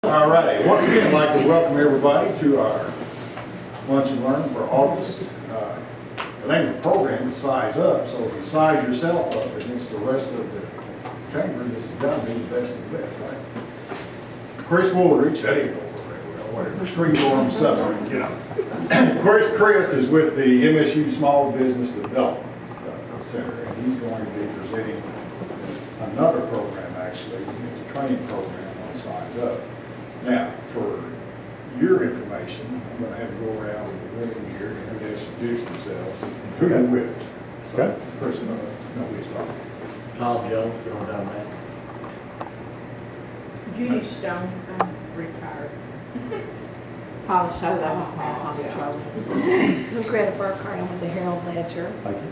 All right, once again, I'd like to welcome everybody to our Lunch and Learn for August. The name of the program is Size Up, so if you size yourself up against the rest of the chamber, this has got to be the best of the best, right? Chris Woolridge, that ain't over very well, whatever, screen on separate, you know. Chris is with the MSU Small Business Development Center, and he's going to be presenting another program, actually. It's a training program on Size Up. Now, for your information, I'm going to have to go around the room here and introduce themselves and who they're with. So, Okay. first, know who he's talking. Tom Jones, going down there. Judy Stone, I'm retired. Paula showed up on patrol. Greta Burkhardt, I'm with the Herald Ledger. Thank you.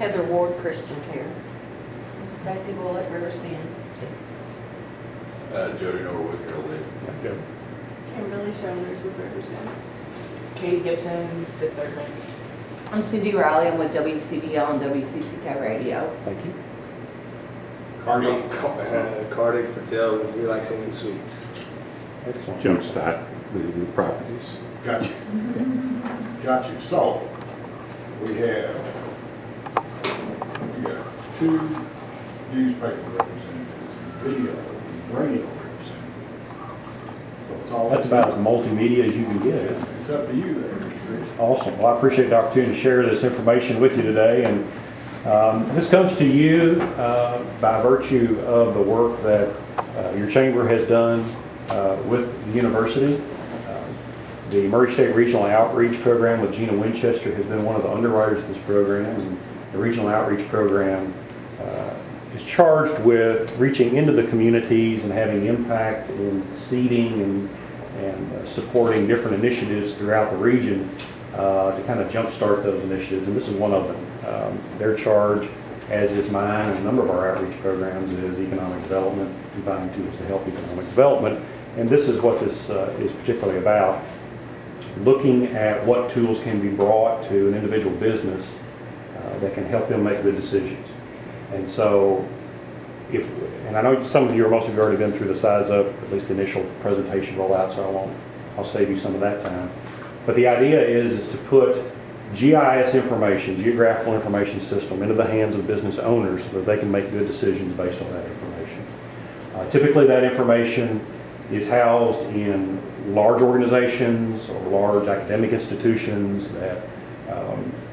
Heather Ward, Christian Care. Stacy Bullitt, Rivers Bend. Jody Norwood, Carol Lee. Good. Kimberly Shoulders with Rivers Bend. Katie Gibson, Fifth Third Bank. I'm Cindy Riley. I'm with WCBL and WCCK Radio. Thank you. Kartik Patel with Relaxing and Sweets. Excellent. Jump Stock with the properties. Gotcha. Gotcha. So, we got two newspaper representatives, video, radio representatives. So it's all. That's about as multimedia as you can get. It's up to you there, Chris. Awesome. Well, I appreciate the opportunity to share this information with you today. And this comes to you by virtue of the work that your chamber has done with the university. The Murray State Regional Outreach Program with Gina Winchester has been one of the underwriters of this program. And the Regional Outreach Program is charged with reaching into the communities and having impact in seeding and supporting different initiatives throughout the region to kind of jumpstart those initiatives. And this is one of them. Their charge, as is mine and a number of our outreach programs, is economic development, combining tools to help economic development. And this is what this is particularly about, looking at what tools can be brought to an individual business that can help them make good decisions. And so, and I know some of you or most of you have already been through the Size Up, at least the initial presentation rollout, so I'll save you some of that time. But the idea is to put GIS information, geographical information system, into the hands of business owners so that they can make good decisions based on that information. Typically that information is housed in large organizations or large academic institutions that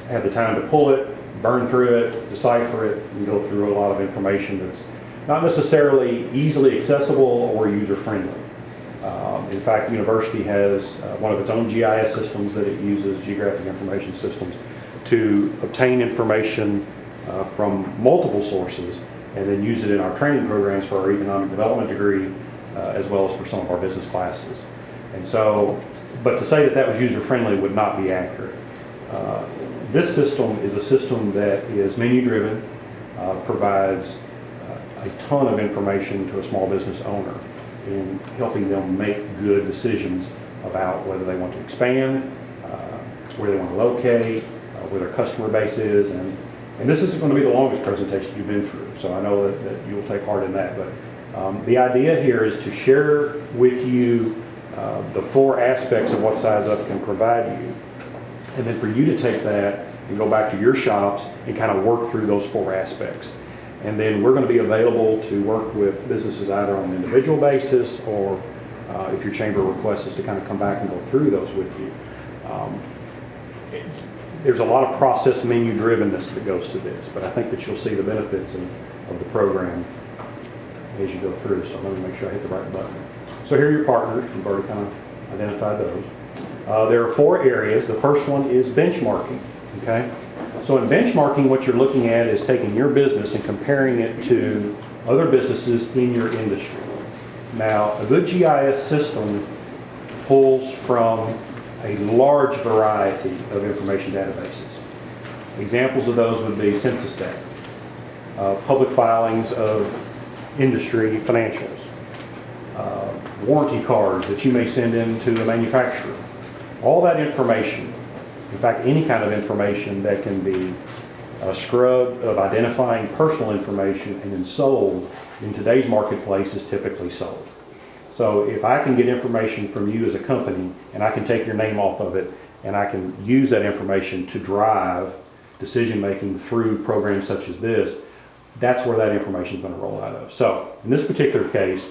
have the time to pull it, burn through it, decipher it, and go through a lot of information that's not necessarily easily accessible or user-friendly. In fact, the university has one of its own GIS systems that it uses, geographic information systems, to obtain information from multiple sources and then use it in our training programs for our economic development degree as well as for some of our business classes. And so, but to say that that was user-friendly would not be accurate. This system is a system that is menu-driven, provides a ton of information to a small business owner in helping them make good decisions about whether they want to expand, where they want to locate, where their customer base is, and this is going to be the longest presentation you've been through, so I know that you'll take part in that, but the idea here is to share with you the four aspects of what SizeUp can provide you, and then for you to take that and go back to your shops and kind of work through those four aspects. And then we're going to be available to work with businesses either on an individual basis or if your chamber requests us to kind of come back and go through those with you. There's a lot of process menu drivenness that goes to this, but I think that you'll see the benefits of the program as you go through. So let me make sure I hit the right button. So here are your partners. We've already kind of identified those. There are four areas. The first one is benchmarking. Okay? So in benchmarking, what you're looking at is taking your business and comparing it to other businesses in your industry. Now, a good GIS system pulls from a large variety of information databases. Examples of those would be census data, public filings of industry financials, warranty cards that you may send in to a manufacturer. All that information, in fact, any kind of information that can be scrubbed of identifying personal information and then sold in today's marketplace is typically sold. So if I can get information from you as a company, and I can take your name off of it, and I can use that information to drive decision-making through programs such as this, that's where that information is going to roll out of. So in this particular case,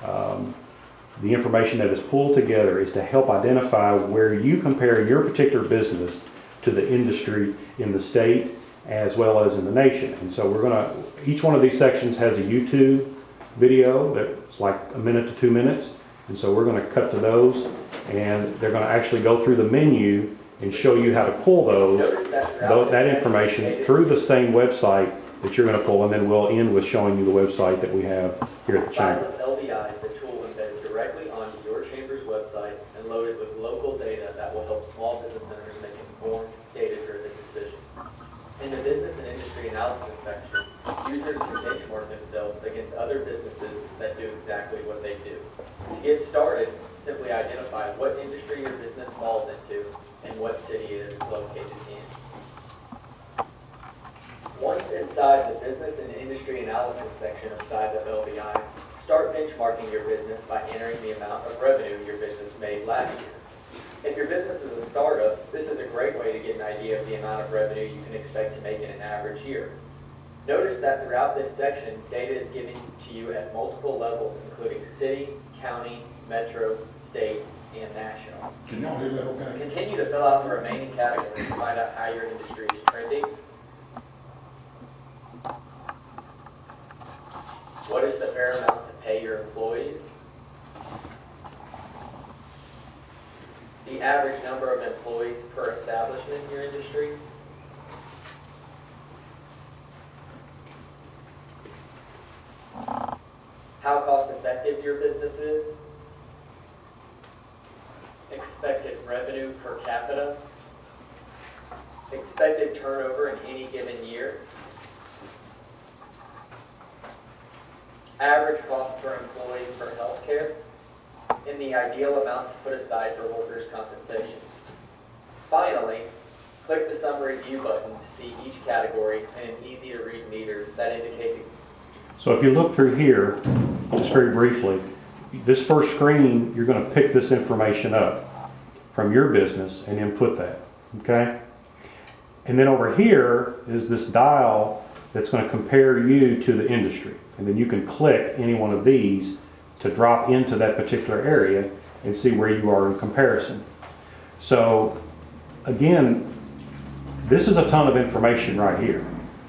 the information that is pulled together is to help identify where you compare your particular business to the industry in the state as well as in the nation. And so each one of these sections has a YouTube video that's like a minute to 2 minutes. And so we're going to cut to those, and they're going to actually go through the menu and show you how to pull that information through the same website that you're going to pull, and then we'll end with showing you the website that we have here at the chamber. SizeUp LBI is a tool embedded directly onto your chamber's website and loaded with local data that will help small business owners make informed, data-driven decisions. In the business and industry analysis section, users can benchmark themselves against other businesses that do exactly what they do. To get started, simply identify what industry your business falls into and what city it is located in. Once inside the business and industry analysis section of SizeUp LBI, start benchmarking your business by entering the amount of revenue your business made last year. If your business is a startup, this is a great way to get an idea of the amount of revenue you can expect to make in an average year. Notice that throughout this section, data is given to you at multiple levels, including city, county, metro, state, and national. Can y'all hear that okay? Continue to fill out the remaining categories to find out how your industry is trending. What is the fair amount to pay your employees? The average number of employees per establishment in your industry? How cost effective your business is? Expected revenue per capita? Expected turnover in any given year? Average cost per employee for healthcare? And the ideal amount to put aside for workers' compensation. Finally, click the Summary View button to see each category and an easy-to-read meter that indicates. So if you look through here, just very briefly, this first screen, you're going to pick this information up from your business and input that, okay? And then over here is this dial that's going to compare you to the industry. And then you can click any one of these to drop into that particular area and see where you are in comparison. So again, this is a ton of information right here,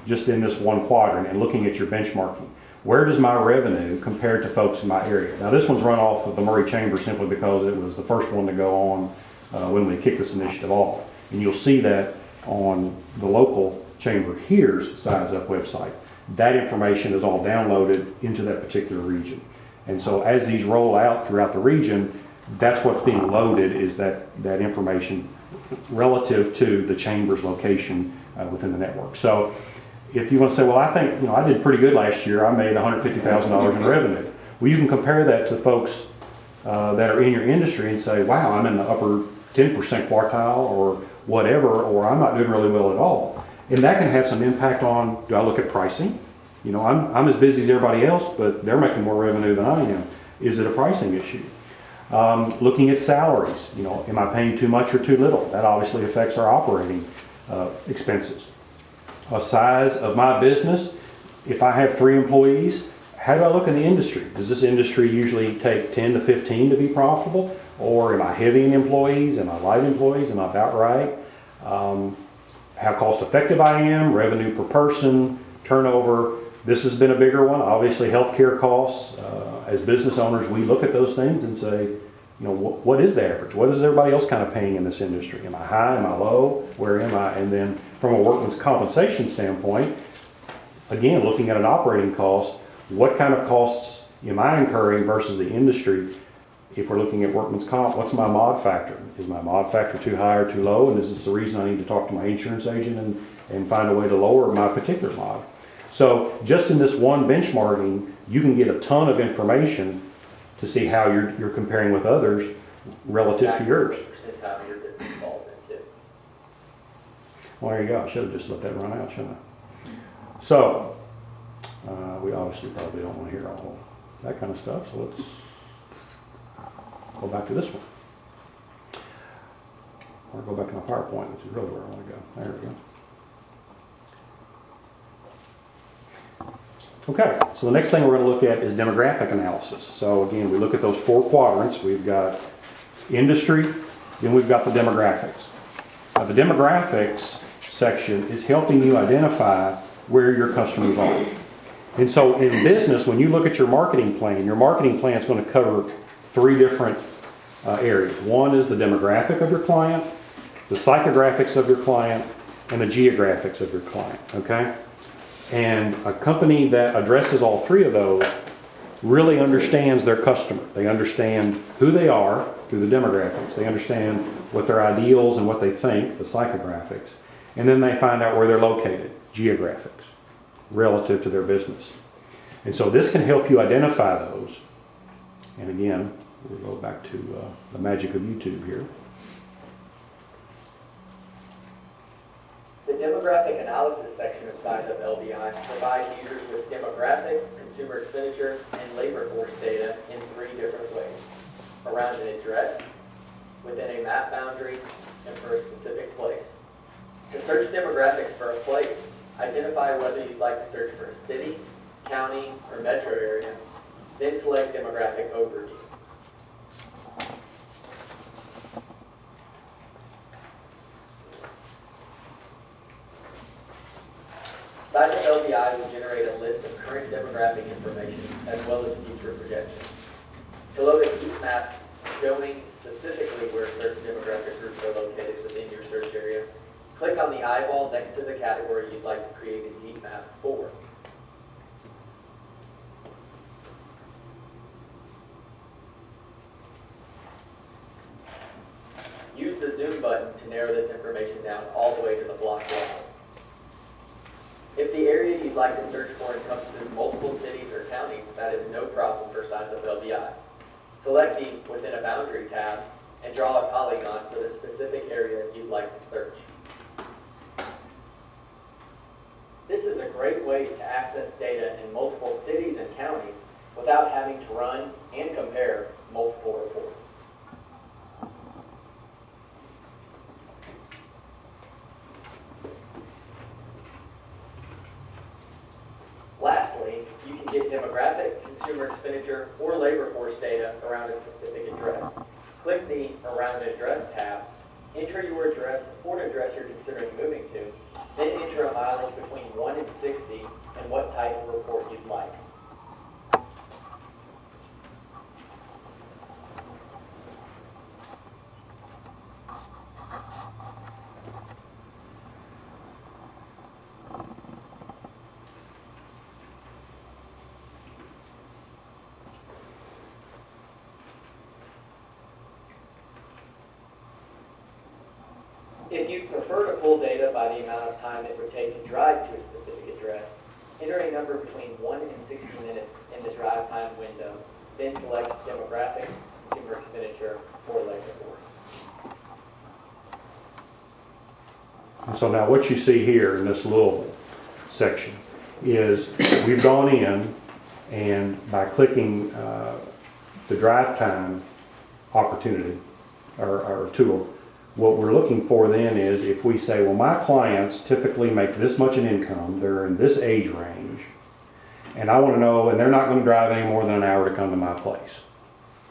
just in this one quadrant and looking at your benchmarking. Where does my revenue compare to folks in my area? Now this one's run off of the Murray Chamber simply because it was the first one to go on when we kicked this initiative off. And you'll see that on the local chamber here's SizeUp website. That information is all downloaded into that particular region. And so as these roll out throughout the region, that's what's being loaded is that information relative to the chamber's location within the network. So if you want to say, well, I think, I did pretty good last year. I made $150,000 in revenue. Well, you can compare that to folks that are in your industry and say, wow, I'm in the upper 10% quartile or whatever, or I'm not doing really well at all. And that can have some impact on, do I look at pricing? I'm as busy as everybody else, but they're making more revenue than I am. Is it a pricing issue? Looking at salaries, am I paying too much or too little? That obviously affects our operating expenses. A size of my business, if I have 3 employees, how do I look in the industry? Does this industry usually take 10 to 15 to be profitable? Or am I heavy in employees? Am I light employees? Am I about right? How cost effective I am, revenue per person, turnover. This has been a bigger one. Obviously healthcare costs. As business owners, we look at those things and say, what is the average? What is everybody else kind of paying in this industry? Am I high? Am I low? Where am I? And then from a workman's compensation standpoint, again, looking at an operating cost, what kind of costs am I incurring versus the industry? If we're looking at workman's comp, what's my mod factor? Is my mod factor too high or too low? And is this the reason I need to talk to my insurance agent and find a way to lower my particular mod? So just in this one benchmarking, you can get a ton of information to see how you're comparing with others relative to yours. Percentile your business falls into. Well, there you go. I should have just let that run out, shouldn't I? So we obviously probably don't want to hear all that kind of stuff. So let's go back to this one. Or go back to my PowerPoint, which is really where I want to go. There we go. Okay, so the next thing we're going to look at is demographic analysis. So again, we look at those 4 quadrants. We've got industry, then we've got the demographics. Now, the demographics section is helping you identify where your customers are. And so in business, when you look at your marketing plan is going to cover 3 different areas. One is the demographic of your client, the psychographics of your client, and the geographics of your client, okay? And a company that addresses all 3 of those really understands their customer. They understand who they are through the demographics. They understand what their ideals and what they think, the psychographics. And then they find out where they're located, geographics, relative to their business. And so this can help you identify those. And again, we'll go back to the magic of YouTube here. The demographic analysis section of SizeUp LBI provides users with demographic, consumer expenditure, and labor force data in 3 different ways. Around an address, within a map boundary, and for a specific place. To search demographics for a place, identify whether you'd like to search for a city, county, or metro area, then select demographic overview. SizeUp LBI will generate a list of current demographic information as well as future projections. To load a heat map showing specifically where certain demographic groups are located within your search area, click on the eyeball next to the category you'd like to create a heat map for. Use the zoom button to narrow this information down all the way to the block level. If the area you'd like to search for encompasses multiple cities or counties, that is no problem for SizeUp LBI. Select the Within a Boundary tab and draw a polygon for the specific area you'd like to search. This is a great way to access data in multiple cities and counties without having to run and compare multiple reports. Lastly, you can get demographic, consumer expenditure, or labor force data around a specific address. Click the Around an Address tab, enter your address or an address you're considering moving to, then enter a mileage between 1 and 60 and what type of report you'd like. If you prefer to pull data by the amount of time it would take to drive to a specific address, enter a number between 1 and 60 minutes in the drive time window, then select demographic, consumer expenditure, or labor force. And so now what you see here in this little section is we've gone in and by clicking the drive time opportunity or tool, what we're looking for then is if we say, well, my clients typically make this much in income, they're in this age range, and I want to know, and they're not going to drive any more than an hour to come to my place,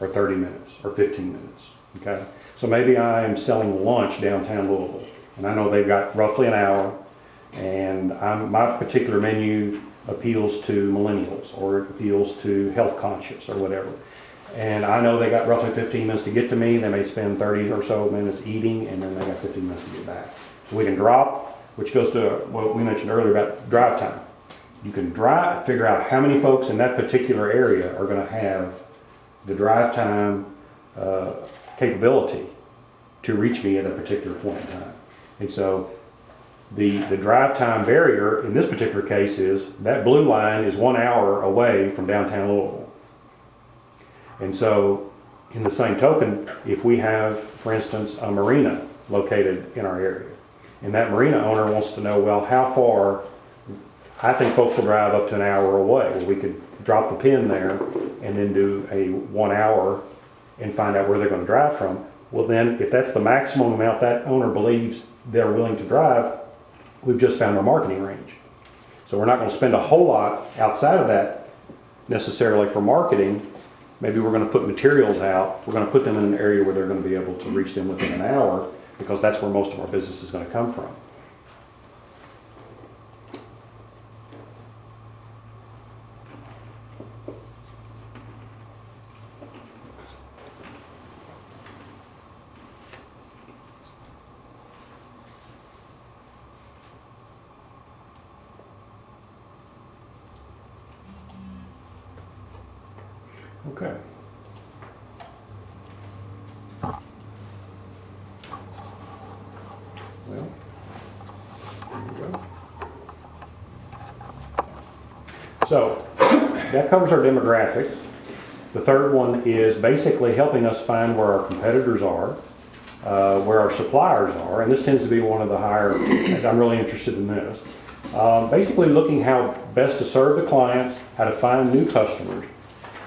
or 30 minutes, or 15 minutes, okay? So maybe I am selling lunch downtown Louisville, and I know they've got roughly an hour, and my particular menu appeals to millennials, or it appeals to health conscious, or whatever. And I know they got roughly 15 minutes to get to me. They may spend 30 or so minutes eating, and then they got 15 minutes to get back. So we can drop, which goes to what we mentioned earlier about drive time. You can drive, figure out how many folks in that particular area are going to have the drive time capability to reach me at a particular point in time. And so the drive time barrier in this particular case is that blue line is 1 hour away from downtown Louisville. And so, in the same token, if we have, for instance, a marina located in our area, and that marina owner wants to know, well, how far, I think folks will drive up to an hour away. Well, we could drop the pin there and then do a 1 hour and find out where they're going to drive from. Well then, if that's the maximum amount that owner believes they're willing to drive, we've just found our marketing range. So we're not going to spend a whole lot outside of that necessarily for marketing. Maybe we're going to put materials out. We're going to put them in an area where they're going to be able to reach them within an hour, because that's where most of our business is going to come from. Okay. Well, there you go. So that covers our demographics. The third one is basically helping us find where our competitors are, where our suppliers are, and this tends to be one of the higher, I'm really interested in this. Basically looking how best to serve the clients, how to find new customers,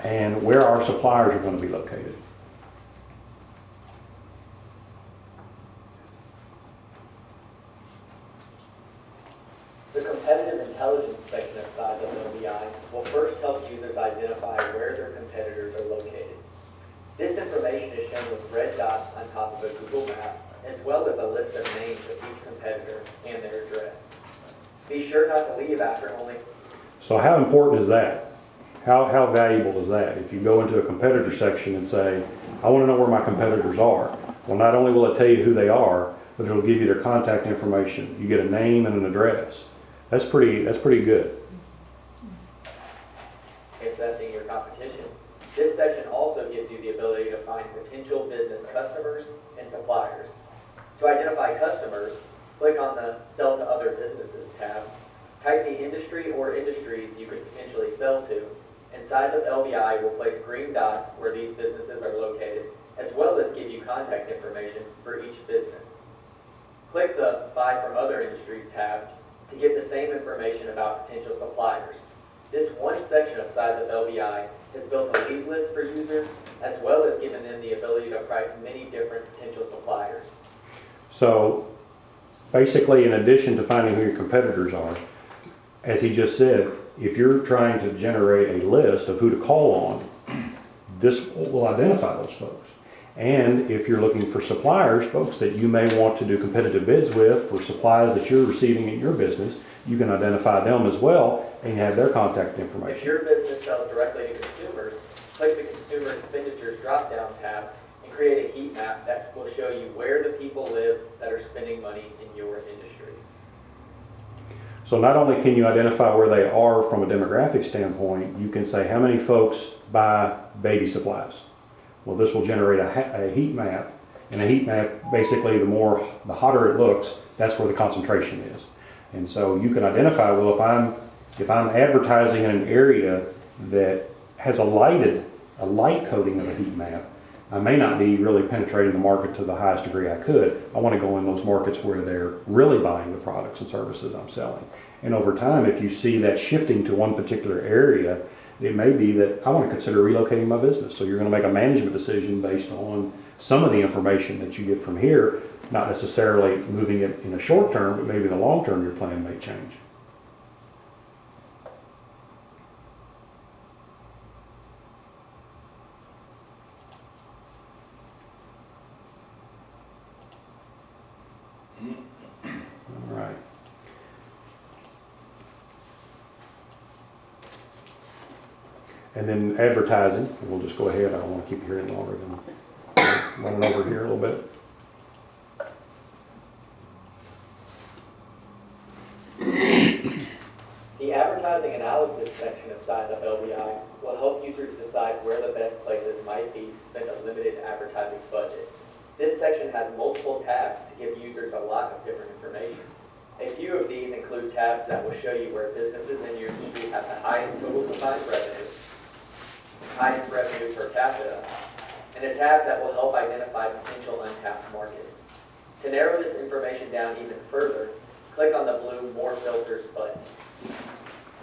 and where our suppliers are going to be located. The competitive intelligence section of SizeUp LBI will first help users identify where their competitors are located. This information is shown with red dots on top of a Google map, as well as a list of names of each competitor and their address. Be sure not to leave after only. So how important is that? How valuable is that? If you go into a competitor section and say, I want to know where my competitors are. Well, not only will it tell you who they are, but it'll give you their contact information. You get a name and an address. That's pretty good. Assessing your competition. This section also gives you the ability to find potential business customers and suppliers. To identify customers, click on the Sell to Other Businesses tab, type the industry or industries you could potentially sell to, and SizeUp LBI will place green dots where these businesses are located, as well as give you contact information for each business. Click the Buy from Other Industries tab to get the same information about potential suppliers. This one section of SizeUp LBI has built a lead list for users, as well as given them the ability to price many different potential suppliers. So basically, in addition to finding who your competitors are, as he just said, if you're trying to generate a list of who to call on, this will identify those folks. And if you're looking for suppliers, folks that you may want to do competitive bids with for supplies that you're receiving in your business, you can identify them as well and have their contact If information. your business sells directly to consumers, click the Consumer Expenditures drop-down tab and create a heat map that will show you where the people live that are spending money in your industry. So not only can you identify where they are from a demographic standpoint, you can say how many folks buy baby supplies. Well, this will generate a heat map, and a heat map, basically the hotter it looks, that's where the concentration is. And so you can identify, well, if I'm advertising in an area that has a light coding of a heat map, I may not be really penetrating the market to the highest degree I could. I want to go in those markets where they're really buying the products and services I'm selling. And over time, if you see that shifting to one particular area, it may be that I want to consider relocating my business. So you're going to make a management decision based on some of the information that you get from here, not necessarily moving it in the short term, but maybe in the long term your plan may change. All right. And then advertising, and we'll just go ahead. I don't want to keep you here any longer than running over here a little bit. The advertising analysis section of SizeUp LBI will help users decide where the best places might be to spend a limited advertising budget. This section has multiple tabs to give users a lot of different information. A few of these include tabs that will show you where businesses in your industry have the highest total combined revenue, highest revenue per capita, and a tab that will help identify potential untapped markets. To narrow this information down even further, click on the blue More Filters button.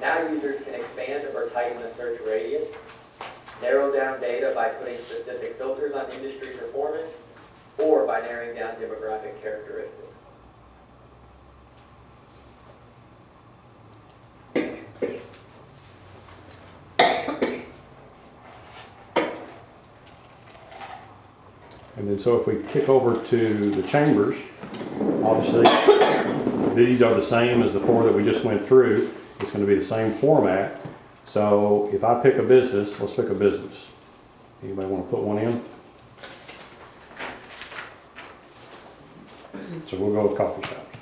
Now users can expand or tighten the search radius, narrow down data by putting specific filters on industry performance, or by narrowing down demographic characteristics. And then so if we kick over to the chambers, obviously these are the same as the 4 that we just went through. It's going to be the same format. So if I pick a business, let's pick a business. Anybody want to put one in? So we'll go with coffee shops.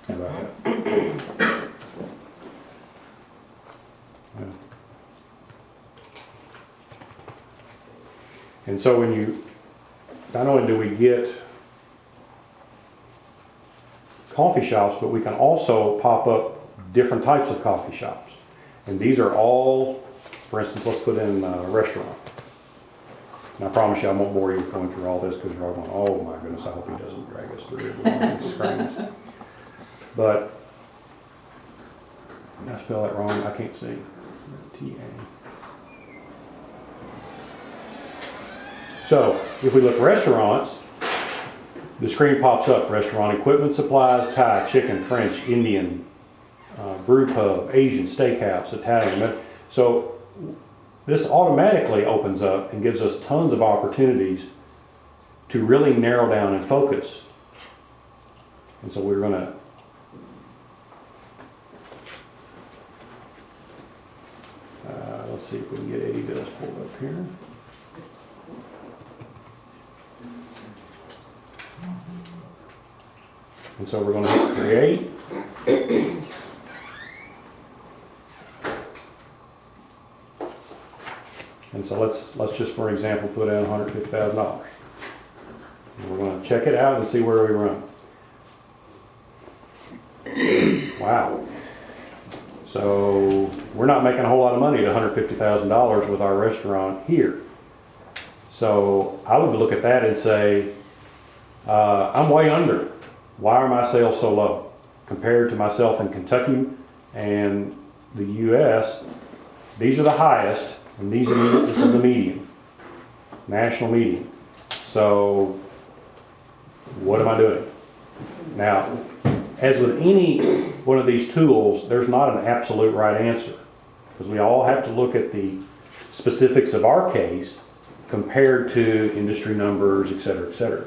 How about that? Yeah. And so when you, not only do we get coffee shops, but we can also pop up different types of coffee shops. And these are all, for instance, let's put in a restaurant. And I promise you I won't bore you with going through all this because you're all going, oh my goodness, I hope he doesn't drag us through it with all these screens. But, did I spell that wrong? I can't see. T-A. So, if we look restaurants, the screen pops up, restaurant equipment, supplies, Thai, chicken, French, Indian, brew pub, Asian, steakhouse, Italian. So this automatically opens up and gives us tons of opportunities to really narrow down and focus. And so we're going to let's see if we can get Eddie Bills pulled up here. And so we're going to hit create. And so let's just, for example, put in $150,000. We're going to check it out and see where we run. Wow. So we're not making a whole lot of money at $150,000 with our restaurant here. So I would look at that and say, I'm way under. Why are my sales so low? Compared to myself in Kentucky and the US, these are the highest, and this is the median, national median. So what am I doing? Now, as with any one of these tools, there's not an absolute right answer, because we all have to look at the specifics of our case compared to industry numbers, et cetera, et cetera.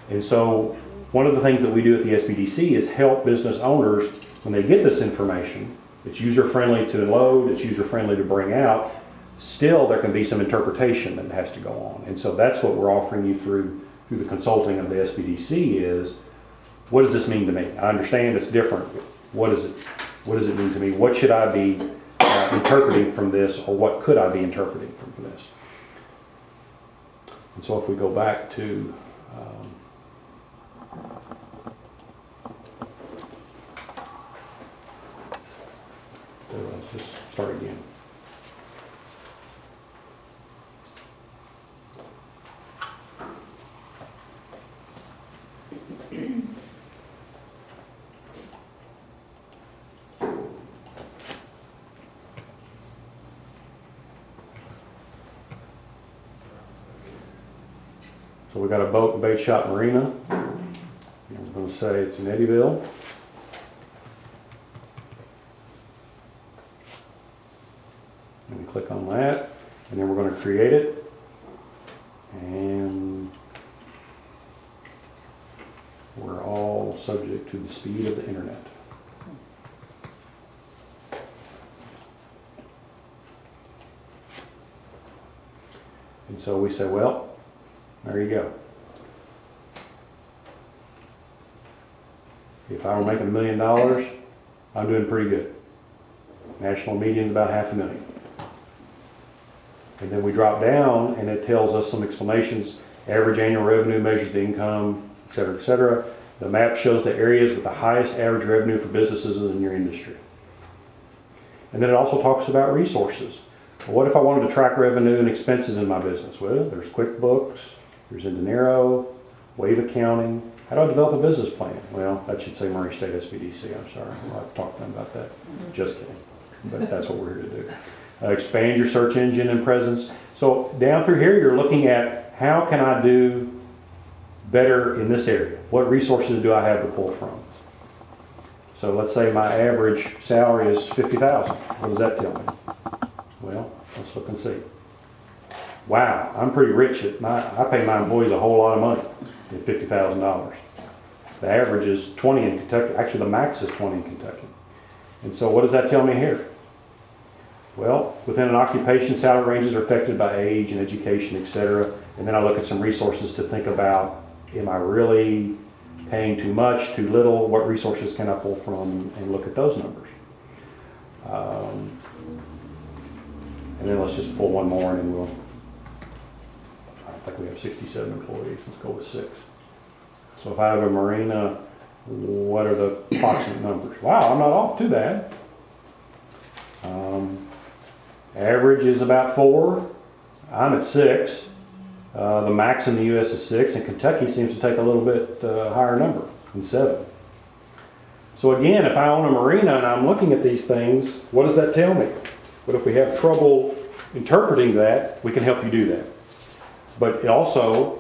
And so one of the things that we do at the SBDC is help business owners when they get this information. It's user-friendly to load, it's user-friendly to bring out. Still, there can be some interpretation that has to go on. And so that's what we're offering you through the consulting of the SBDC is, what does this mean to me? I understand it's different. What does it mean to me? What should I be interpreting from this, or what could I be interpreting from this? And so if we go back to so let's just start again. So we got a boat and bait shop marina. And we're going to say it's in Eddyville. And we click on that, and then we're going to create it. And we're all subject to the speed of the internet. And so we say, well, there you go. If I were making $1 million, I'm doing pretty good. National median's about $500,000. And then we drop down and it tells us some explanations. Average annual revenue measures the income, et cetera, et cetera. The map shows the areas with the highest average revenue for businesses in your industry. And then it also talks about resources. Well, what if I wanted to track revenue and expenses in my business? Well, there's QuickBooks, there's Indinero, Wave Accounting. How do I develop a business plan? Well, that should say Murray State SBDC. I'm sorry. I've talked to them about that. Just kidding. But that's what we're here to do. expand your search engine and presence. So down through here, you're looking at how can I do better in this area? What resources do I have to pull from? So let's say my average salary is $50,000. What does that tell me? Well, let's look and see. Wow, I'm pretty rich I pay my employees a whole lot of money at $50,000. The average is 20 in Kentucky. Actually, the max is 20 in Kentucky. And so what does that tell me here? Well, within an occupation, salary ranges are affected by age and education, etc. And then I look at some resources to think about, am I really paying too much, too little? What resources can I pull from, and look at those numbers. And then let's just pull one more and I think we have 67 employees. Let's go with 6. So if I have a marina, what are the approximate numbers? Wow, I'm not off too bad. Average is about 4. I'm at 6. The max in the U.S. is 6, and Kentucky seems to take a little bit higher number, than 7. So again, if I own a marina and I'm looking at these things, what does that tell me? But if we have trouble interpreting that, we can help you do that. But it also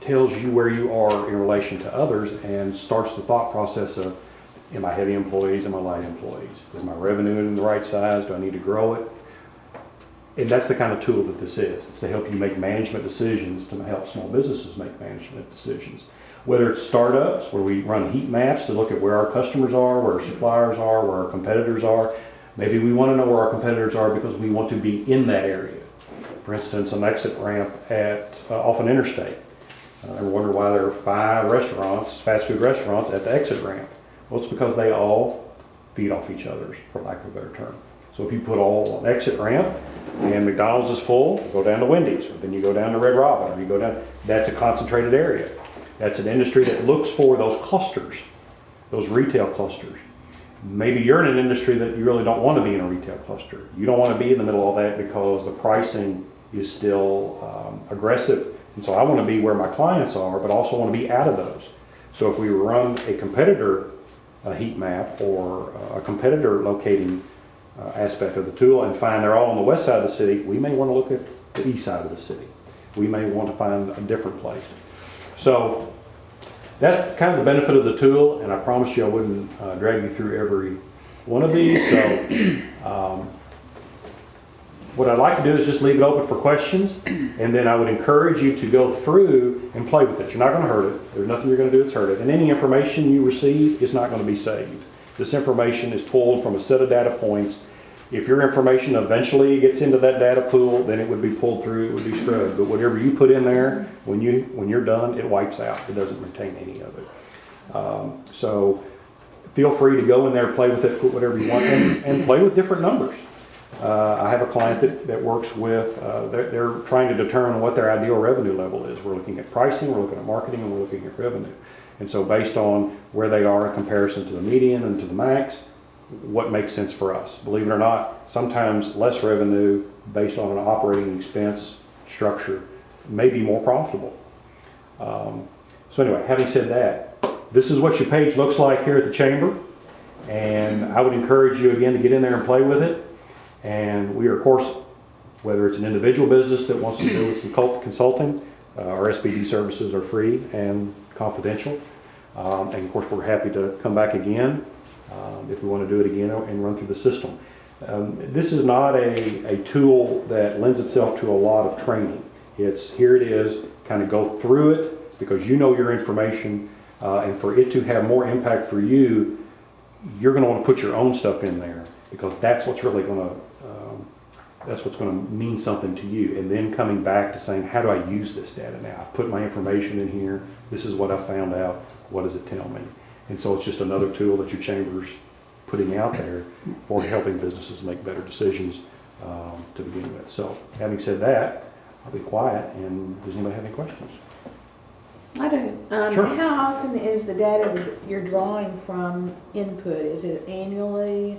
tells you where you are in relation to others and starts the thought process of, am I heavy employees, am I light employees? Is my revenue in the right size? Do I need to grow it? And that's the kind of tool that this is. It's to help you make management decisions, to help small businesses make management decisions. Whether it's startups, where we run heat maps to look at where our customers are, where our suppliers are, where our competitors are. Maybe we want to know where our competitors are because we want to be in that area. For instance, an exit ramp off an interstate. I ever wonder why there are 5 restaurants, fast food restaurants, at the exit ramp? Well, it's because they all feed off each other, for lack of a better term. So if you put all an exit ramp and McDonald's is full, go down to Wendy's, or then you go down to Red Robin, or you go down, that's a concentrated area. That's an industry that looks for those clusters, those retail clusters. Maybe you're in an industry that you really don't want to be in a retail cluster. You don't want to be in the middle of that because the pricing is still aggressive. And so I want to be where my clients are, but also want to be out of those. So if we run a competitor heat map or a competitor locating aspect of the tool and find they're all on the west side of the city, we may want to look at the east side of the city. We may want to find a different place. So that's kind of the benefit of the tool, and I promise you I wouldn't drag you through every one of these. So what I'd like to do is just leave it open for questions, and then I would encourage you to go through and play with it. You're not going to hurt it. There's nothing you're going to do that's hurt it. And any information you receive is not going to be saved. This information is pulled from a set of data points. If your information eventually gets into that data pool, then it would be pulled through, it would be scrubbed. But whatever you put in there, when you're done, it wipes out. It doesn't retain any of it. So feel free to go in there, play with it, put whatever you want, and play with different numbers. I have a client that works with, they're trying to determine what their ideal revenue level is. We're looking at pricing, we're looking at marketing, and we're looking at revenue. And so based on where they are in comparison to the median and to the max, what makes sense for us. Believe it or not, sometimes less revenue based on an operating expense structure may be more profitable. So anyway, having said that, this is what your page looks like here at the chamber. And I would encourage you again to get in there and play with it. And we are, of course, whether it's an individual business that wants to do with some consulting, our SBD services are free and confidential. And of course, we're happy to come back again if we want to do it again and run through the system. This is not a tool that lends itself to a lot of training. It's here it is, kind of go through it because you know your information, and for it to have more impact for you, you're going to want to put your own stuff in there because that's what's really going to mean something to you. And then coming back to saying, how do I use this data now? I put my information in here. This is what I found out. What does it tell me? And so it's just another tool that your chamber's putting out there for helping businesses make better decisions to begin with. So having said that, I'll be quiet, and does anybody have any questions? I do. Sure. How often is the data that you're drawing from input? Is it annually,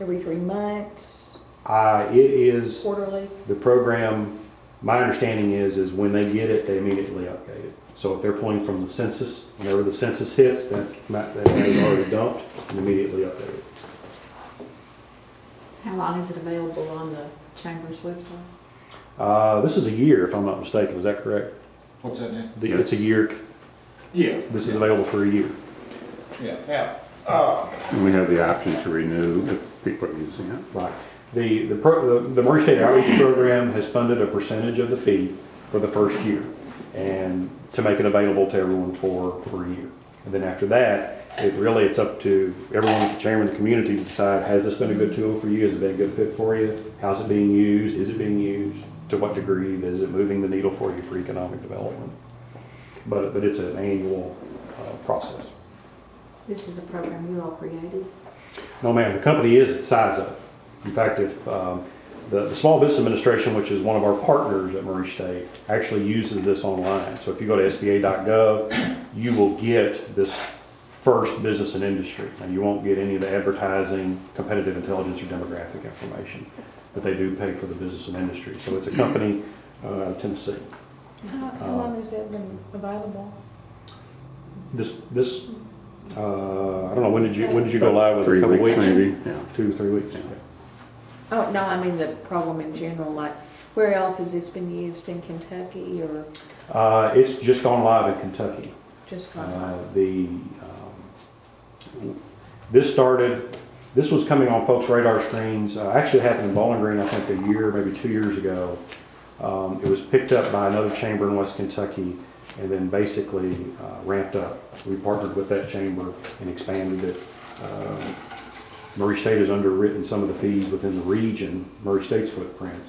every 3 months, It is quarterly? the program. My understanding is when they get it, they immediately update it. So if they're pulling from the census, whenever the census hits, that data is already dumped and immediately updated. How long is it available on the Chamber's website? This is a year, if I'm not mistaken, is that correct? What's that name? It's a year, Yeah. this is available for a year. Yeah. And we have the option to renew if people are using it. Right. The Murray State Outreach Program has funded a percentage of the fee for the first year and to make it available to everyone for a year. And then after that, it's up to everyone, the chamber and the community to decide, has this been a good tool for you? Has it been a good fit for you? How's it being used? Is it being used? To what degree? Is it moving the needle for you for economic development? But it's an annual process. This is a program you all created? No, ma'am, the company is SizeUp. In fact, if the Small Business Administration, which is one of our partners at Murray State, actually uses this online. So if you go to SBA.gov, you will get this first business and industry. Now, you won't get any of the advertising, competitive intelligence, or demographic information, but they do pay for the business and industry. So it's a company out of Tennessee. How long has that been available? This I don't know, when did you go live with it? 3 A couple weeks weeks? maybe, yeah. 2 or 3 weeks? Oh, no, I mean the program in general, like, where else has this been used, in Kentucky or It's just gone live in Kentucky. just gone live? This was coming on folks' radar screens. Actually it happened in Bowling Green, I think a year, maybe 2 years ago. It was picked up by another chamber in West Kentucky and then basically ramped up. We partnered with that chamber and expanded it. Murray State has underwritten some of the fees within the region, Murray State's footprint,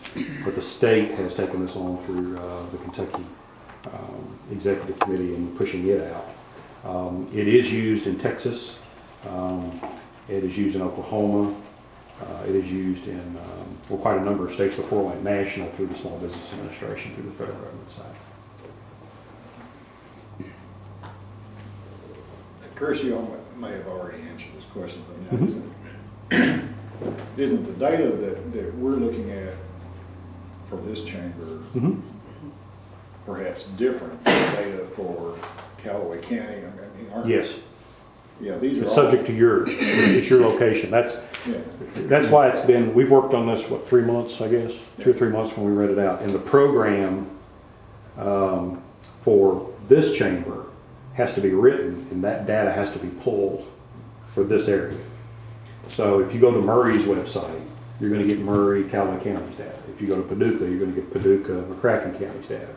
but the state has taken this on through the Kentucky Executive Committee and pushing it out. It is used in Texas. It is used in Oklahoma. It is used in quite a number of states before it went national through the Small Business Administration, through the federal government side. Chris, you may have already answered this question, but now isn't the data that we're looking at for this chamber perhaps different than data for Callaway County? I mean, aren't Yes. Yeah, these are It's all- subject to it's your location. That's why it's been, we've worked on this, 3 months, I guess? 2 or 3 months when we read it out. And the program for this chamber has to be written, and that data has to be pulled for this area. So if you go to Murray's website, you're going to get Murray, Callaway County's data. If you go to Paducah, you're going to get Paducah, McCracken County's data.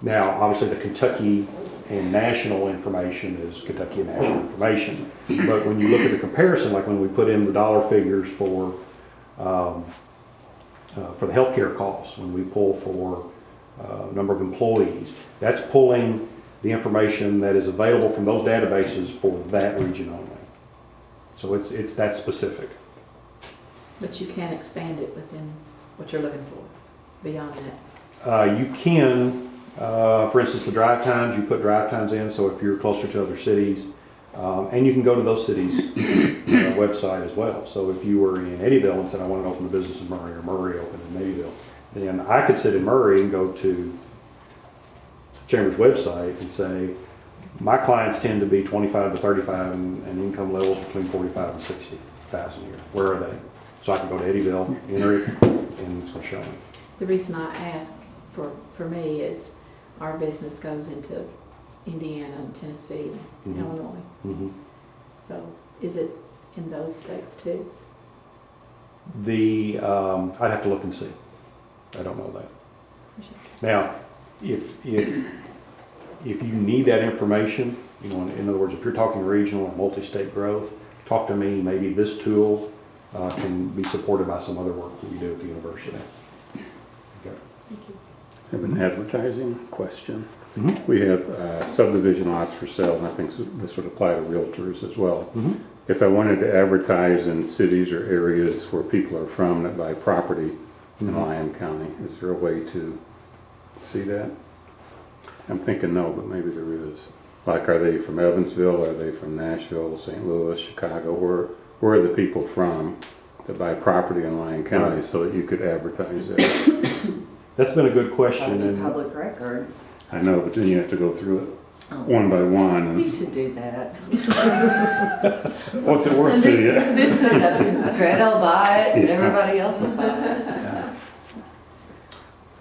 Now, obviously, the Kentucky and national information is Kentucky and national information. But when you look at the comparison, like when we put in the dollar figures for the healthcare costs, when we pull for number of employees, that's pulling the information that is available from those databases for that region only. So it's that specific. But you can't expand it within what you're looking for, beyond that. You can, for instance, the drive times, you put drive times in, so if you're closer to other cities, and you can go to those cities' website as well. So if you were in Eddyville and said, I want to open a business in Murray, or Murray opened in Eddyville, then I could sit in Murray and go to Chamber's website and say, my clients tend to be 25 to 35 and income levels between 45 and 60,000 a year. Where are they? So I can go to Eddyville, enter it, and it's going to show me. The reason I ask for me is our business goes into Indiana and Tennessee, Mhm. Illinois. Mm-hmm. So is it in those states too? I'd have to look and see. I don't know that. Now, if you need that information, you know, in other words, if you're talking regional or multi-state growth, talk to me. Maybe this tool can be supported by some other work that you do at the university. Okay. Thank you. I have an advertising question. Mhm. We have subdivision lots for sale, and I think this would apply to realtors as well. Mhm. If I wanted to advertise in cities or areas where people are from that buy property in Mhm. Lyon County, is there a way to see that? I'm thinking no, but maybe there is. Like, are they from Evansville? Are they from Nashville, St. Louis, Chicago? Where are the people from that buy property in Lyon County so that you could advertise it? That's been a good question. Probably And public record. I know, but then you have to go through it. one by one, We and should do that. what's it worth to you? Then put it up in Fred will buy it and Yeah. everybody else will buy it.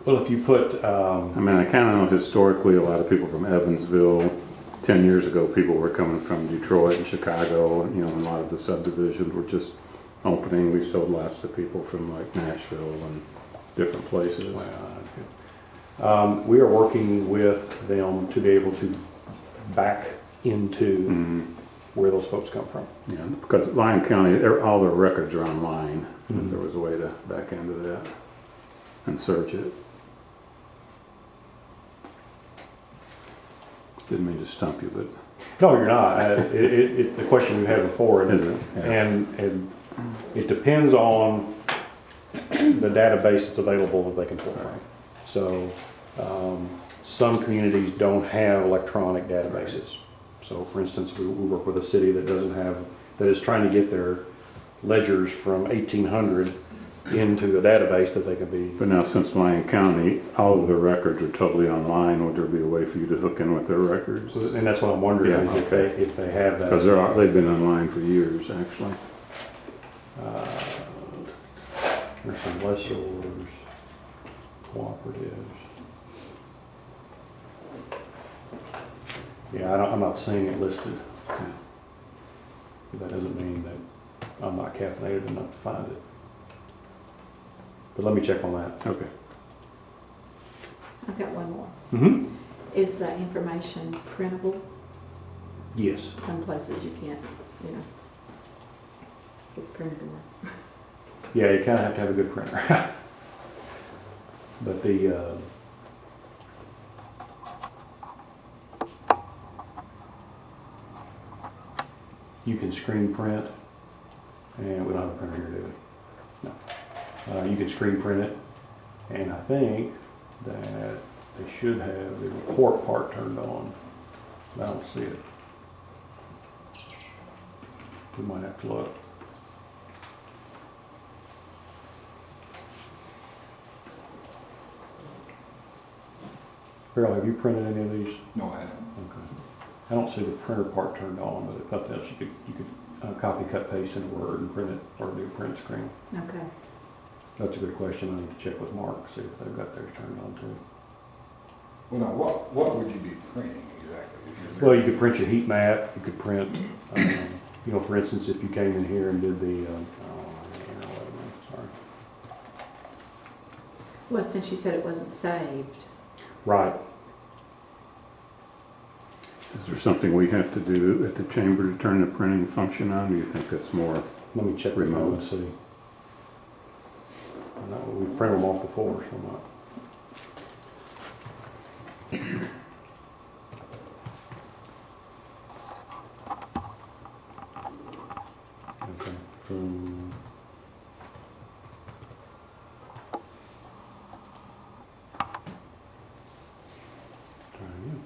Well, if you put, I mean, I kind of know historically, a lot of people from Evansville, 10 years ago, people were coming from Detroit and Chicago, and, you know, a lot of the subdivisions were just opening. We sold lots to people from like Nashville and different places. we are working with them to be able to back into Mhm. where those folks come from. Yeah, because Lyon County, all their records are online. If there was a way to back into that and search it. Didn't mean to stump you, but No, you're not. The question we had before, is it? Yeah. and it depends on the database that's available that they can pull from. So, some communities don't have electronic databases. So for instance, we work with a city that doesn't have, that is trying to get their ledgers from 1800 into a database that they can be. But now, since Lyon County, all of their records are totally online, would there be a way for you to hook in with their records? And that's what I'm wondering, Yeah, is if they have that. Because they've been online for years, actually. There's some lessors, cooperatives. Yeah, I'm not seeing it listed. But that doesn't mean that I'm not caffeinated enough to find it. But let me check on that. Okay. I've got one more. Mm-hmm. Is the information printable? Yes. Some places you can't, get printable. Yeah, you kind of have to have a good printer. But you can screen print, and we don't have a printer here, do we? No. You can screen print it, and I think that they should have the report part turned on. I don't see it. We might have to look. Harold, have you printed any of these? No, I haven't. Okay. I don't see the printer part turned on, but if nothing else, you could copy, cut, paste into Word and print it, or do a print screen. Okay. That's a good question. I need to check with Mark, see if they've got theirs turned on too. Well, now, what would you be printing exactly? Is there- Well, you could print your heat map, you could print, for instance, if you came in here and did the, sorry. Well, since you said it wasn't saved, Right. Is there something we have to do at the chamber to turn the printing function on? Do you think that's more? Let me check with them Remote. and see. I know we've printed them off before, so I'm not. Okay, from. Try again.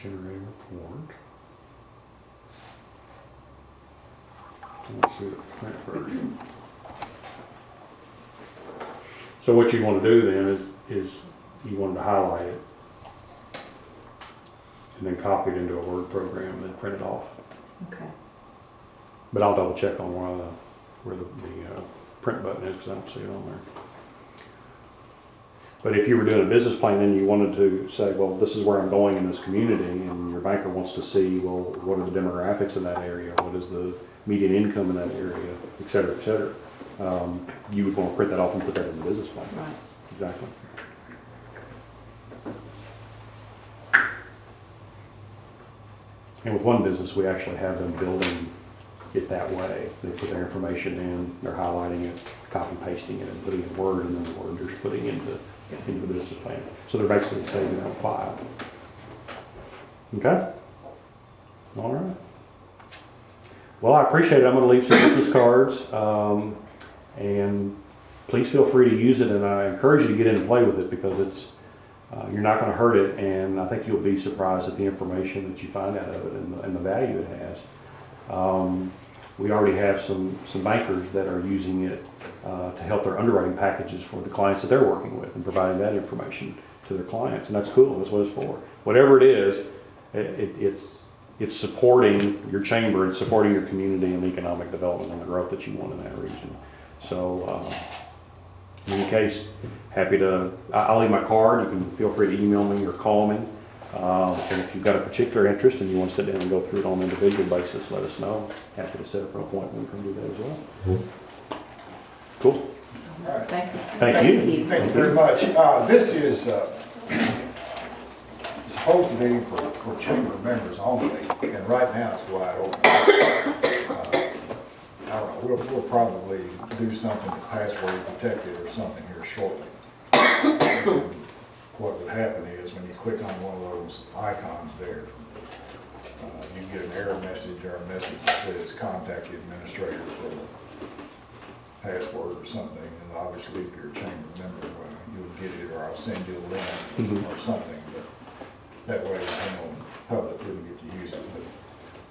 Generate report. Let's see the print version. So what you want to do then is you want to highlight it and then copy it into a Word program and then print it off. okay. But I'll double check on where the print button is, because I don't see it on there. But if you were doing a business plan and you wanted to say, well, this is where I'm going in this community, and your banker wants to see, well, what are the demographics in that area? What is the median income in that area, et cetera, et cetera. You would want to print that off and put that in the business plan. Right. Exactly. And with one business, we actually have them building it that way. They put their information in, they're highlighting it, copy pasting it, and putting it in Word, and then the Word they're putting into the business plan. So they're basically saving it on file. Okay? All right. Well, I appreciate it. I'm going to leave some business cards, and please feel free to use it, and I encourage you to get in and play with it, because it's you're not going to hurt it, and I think you'll be surprised at the information that you find out of it and the value it has. we already have some bankers that are using it to help their underwriting packages for the clients that they're working with and providing that information to their clients. And that's cool. That's what it's for. Whatever it is, it's supporting your chamber and supporting your community and the economic development and the growth that you want in that region. So in any case, happy to, I'll leave my card. You can feel free to email me or call me. And if you've got a particular interest and you want to sit down and go through it on an individual basis, let us know. Happy to set up an appointment. We can do that as well. Cool. All right. Thank you. Thank you. Thank you very much. This is supposed to be for chamber members only, and right now it's wide open. I don't know, we'll probably do something to password protect it or something here shortly. What would happen is when you click on one of those icons there, you get an error message or a message that says contact the administrator for the password or something. And obviously if you're a chamber member, you'll get it, or I'll send you a link or something. But that way, the public wouldn't get to use it.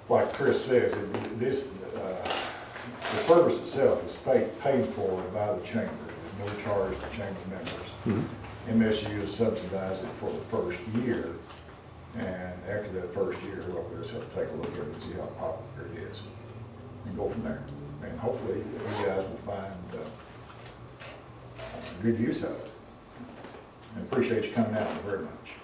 But like Chris says, the service itself is paid for by the chamber. There's no charge to chamber members. MSU is subsidized it for the first year, and after that first year, we'll just have to take a look at it and see how popular it is, and go from there. And hopefully, you guys will find good use of it. And appreciate you coming out very much.